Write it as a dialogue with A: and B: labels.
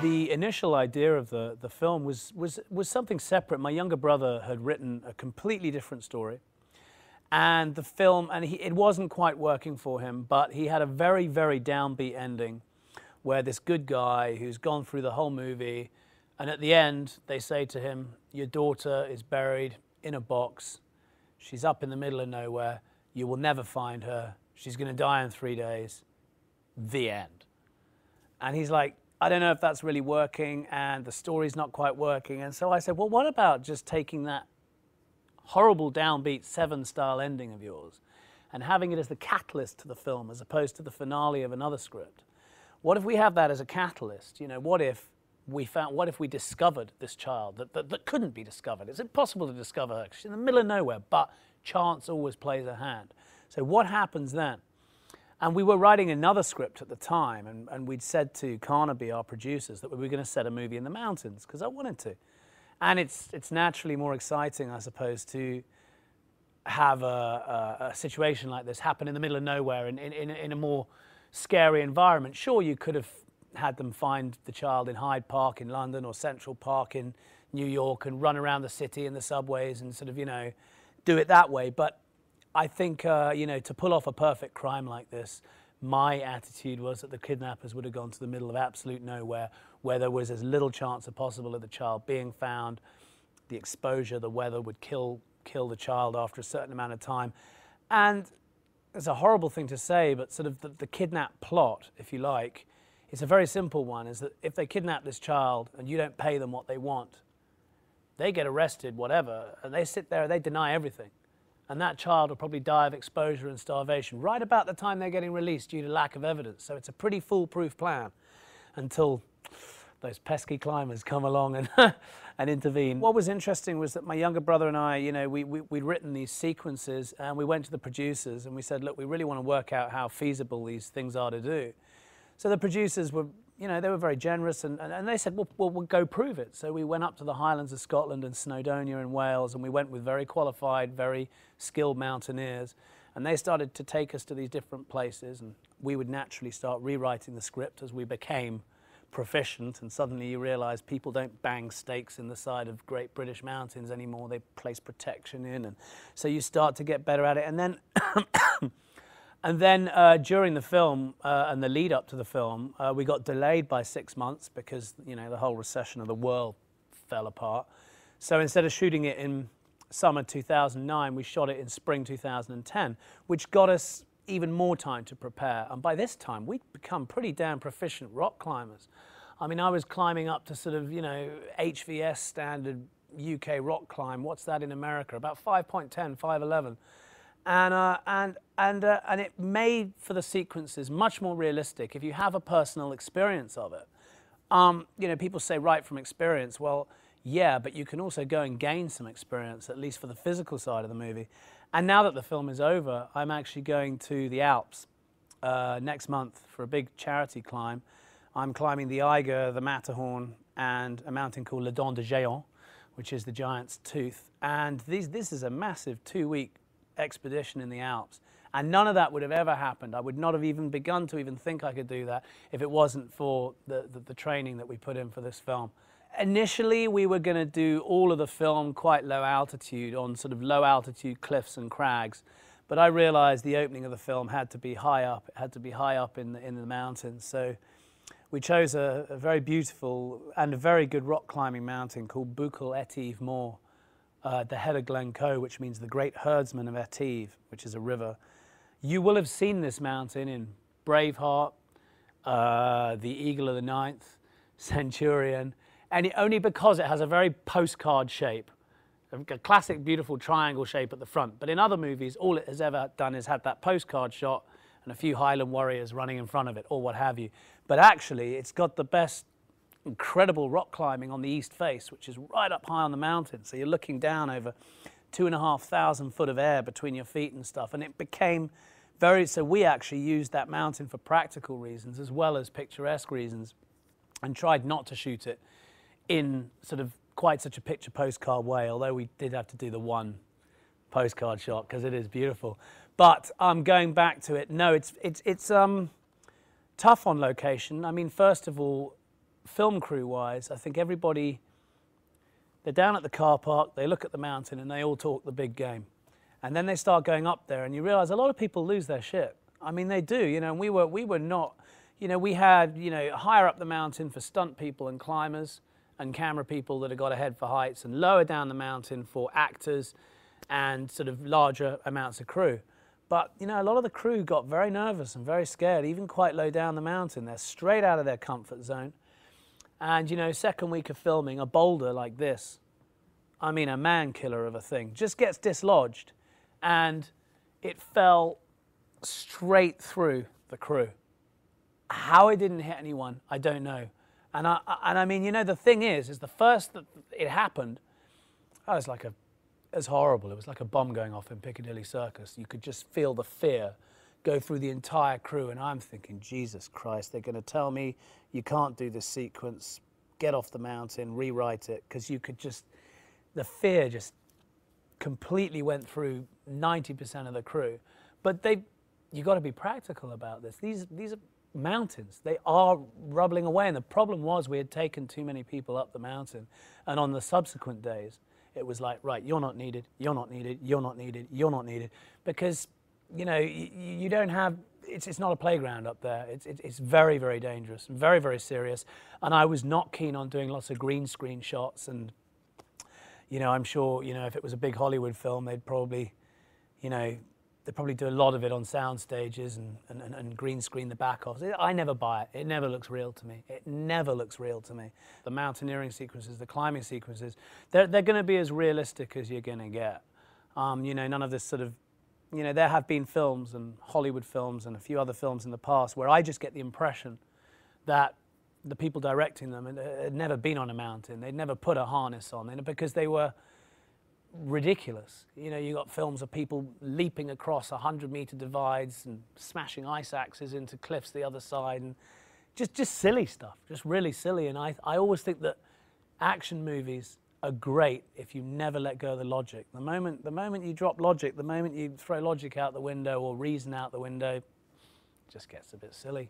A: The initial idea of the film was something separate. My younger brother had written a completely different story, and the film, it wasn't quite working for him, but he had a very, very downbeat ending where this good guy who's gone through the whole movie, and at the end they say to him, your daughter is buried in a box, she's up in the middle of nowhere, you will never find her, she's going to die in 3 days, the end. And he's like, I don't know if that's really working, and the story's not quite working. And so I said, well, what about just taking that horrible downbeat Seven style ending of yours and having it as the catalyst to the film as opposed to the finale of another script? What if we have that as a catalyst? You know, what if we discovered this child that couldn't be discovered? It's impossible to discover her. She's in the middle of nowhere, but chance always plays a hand. So what happens then? And we were writing another script at the time, and we'd said to Carnaby, our producers, that we were going to set a movie in the mountains, because I wanted to. And it's naturally more exciting, I suppose, to have a situation like this happen in the middle of nowhere in a more scary environment. Sure, you could have had them find the child in Hyde Park in London or Central Park in New York and run around the city in the subways and sort of, you know, do it that way. But I think, you know, to pull off a perfect crime like this, my attitude was that the kidnappers would have gone to the middle of absolute nowhere where there was as little chance as possible of the child being found. The exposure, the weather would kill the child after a certain amount of time. And it's a horrible thing to say, but sort of the kidnap plot, if you like, it's a very simple one, is that if they kidnap this child and you don't pay them what they want, they get arrested, whatever, and they sit there and they deny everything. And that child will probably die of exposure and starvation right about the time they're getting released due to lack of evidence. So it's a pretty foolproof plan until those pesky climbers come along and, and intervene. What was interesting was that my younger brother and I, you know, we'd written these sequences, and we went to the producers and we said, look, we really want to work out how feasible these things are to do. So the producers were, you know, they were very generous, and they said, well, we'll go prove it. So we went up to the Highlands of Scotland and Snowdonia in Wales, and we went with very qualified, very skilled mountaineers, and they started to take us to these different places, and we would naturally start rewriting the script as we became proficient, and suddenly you realize people don't bang stakes in the side of Great British mountains anymore. They place protection in, and so you start to get better at it. And then and then during the film and the lead up to the film, we got delayed by 6 months because, you know, the whole recession of the world fell apart. So instead of shooting it in summer 2009, we shot it in spring 2010, which got us even more time to prepare. And by this time, we'd become pretty damn proficient rock climbers. I mean, I was climbing up to sort of, you know, HVS standard UK rock climb. What's that in America? About 5.10, 5.11. And it made for the sequences much more realistic if you have a personal experience of it. You know, people say right from experience. Well, yeah, but you can also go and gain some experience, at least for the physical side of the movie. And now that the film is over, I'm actually going to the Alps next month for a big charity climb. I'm climbing the Eiger, the Matterhorn, and a mountain called Le Dent de Géant, which is the Giant's Tooth. And this is a massive 2-week expedition in the Alps. And none of that would have ever happened. I would not have even begun to even think I could do that if it wasn't for the training that we put in for this film. Initially, we were going to do all of the film quite low altitude, on sort of low altitude cliffs and crags. But I realized the opening of the film had to be high up. It had to be high up in the mountains. So we chose a very beautiful and a very good rock climbing mountain called Buccal Etive Mor, the head of Glencoe, which means the great herdsman of Etive, which is a river. You will have seen this mountain in Braveheart, The Eagle of the Ninth, Centurion, and only because it has a very postcard shape, a classic beautiful triangle shape at the front. But in other movies, all it has ever done is had that postcard shot and a few Highland warriors running in front of it, or what have you. But actually, it's got the best incredible rock climbing on the east face, which is right up high on the mountain. So you're looking down over 2,500 foot of air between your feet and stuff. And it became so we actually used that mountain for practical reasons as well as picturesque reasons, and tried not to shoot it in sort of quite such a picture postcard way, although we did have to do the one postcard shot because it is beautiful. But going back to it, no, it's tough on location. I mean, first of all, film crew-wise, I think everybody, they're down at the car park, they look at the mountain, and they all talk the big game. And then they start going up there, and you realize a lot of people lose their shit. I mean, they do, you know, and we were not, you know, we had, you know, higher up the mountain for stunt people and climbers and camera people that have got ahead for heights, and lower down the mountain for actors and sort of larger amounts of crew. But, you know, a lot of the crew got very nervous and very scared, even quite low down the mountain. They're straight out of their comfort zone. And, you know, second week of filming, a boulder like this, I mean, a man killer of a thing, just gets dislodged. And it fell straight through the crew. How it didn't hit anyone, I don't know. And I mean, you know, the thing is the first that it happened, I was like it was horrible. It was like a bomb going off in Piccadilly Circus. You could just feel the fear go through the entire crew. And I'm thinking, Jesus Christ, they're going to tell me you can't do this sequence, get off the mountain, rewrite it. Because you could just, the fear just completely went through 90% of the crew. But you got to be practical about this. These are mountains. They are rubbling away. And the problem was we had taken too many people up the mountain. And on the subsequent days, it was like, right, you're not needed, you're not needed, you're not needed, you're not needed. Because, you know, you don't have, it's not a playground up there. It's very, very dangerous, very, very serious. And I was not keen on doing lots of green screen shots. And, you know, I'm sure, you know, if it was a big Hollywood film, they'd probably, you know, they probably do a lot of it on sound stages and green screen the back off. I never buy it. It never looks real to me. It never looks real to me. The mountaineering sequences, the climbing sequences, they're going to be as realistic as you're going to get. You know, none of this sort of, you know, there have been films and Hollywood films and a few other films in the past where I just get the impression that the people directing them had never been on a mountain. They'd never put a harness on because they were ridiculous. You know, you got films of people leaping across 100-meter divides and smashing ice axes into cliffs the other side, and just silly stuff, just really silly. And I always think that action movies are great if you never let go of the logic. The moment you drop logic, the moment you throw logic out the window or reason out the window, it just gets a bit silly.